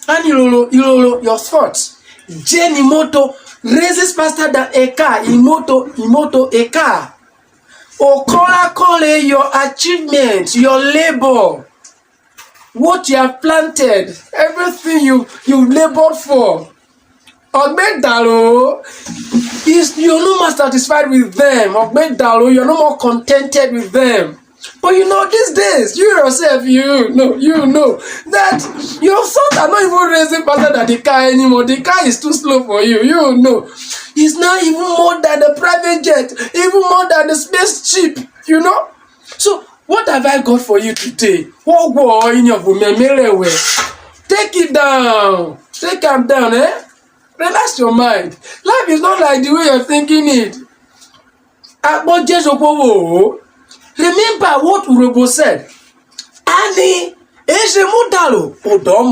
And Iroro, your thoughts. Jenny moto raises faster than a car. Moto a car. Kọre, your achievements, your labor, what you have planted, everything you labored for. Daro-o, you're no more satisfied with them. Daro-o, you're no more contented with them. But these days, you yourself, you know that your sons are not even raising faster than the car anymore. The car is too slow for you. You know, it's now even more than the private jet, even more than the spaceship. So what have I got for you today? What in your woman? Take it down. Take them down, Relax your mind. Life is not like the way you're thinking it. Remember what Urhobo said. Ani, eje mudalo, odo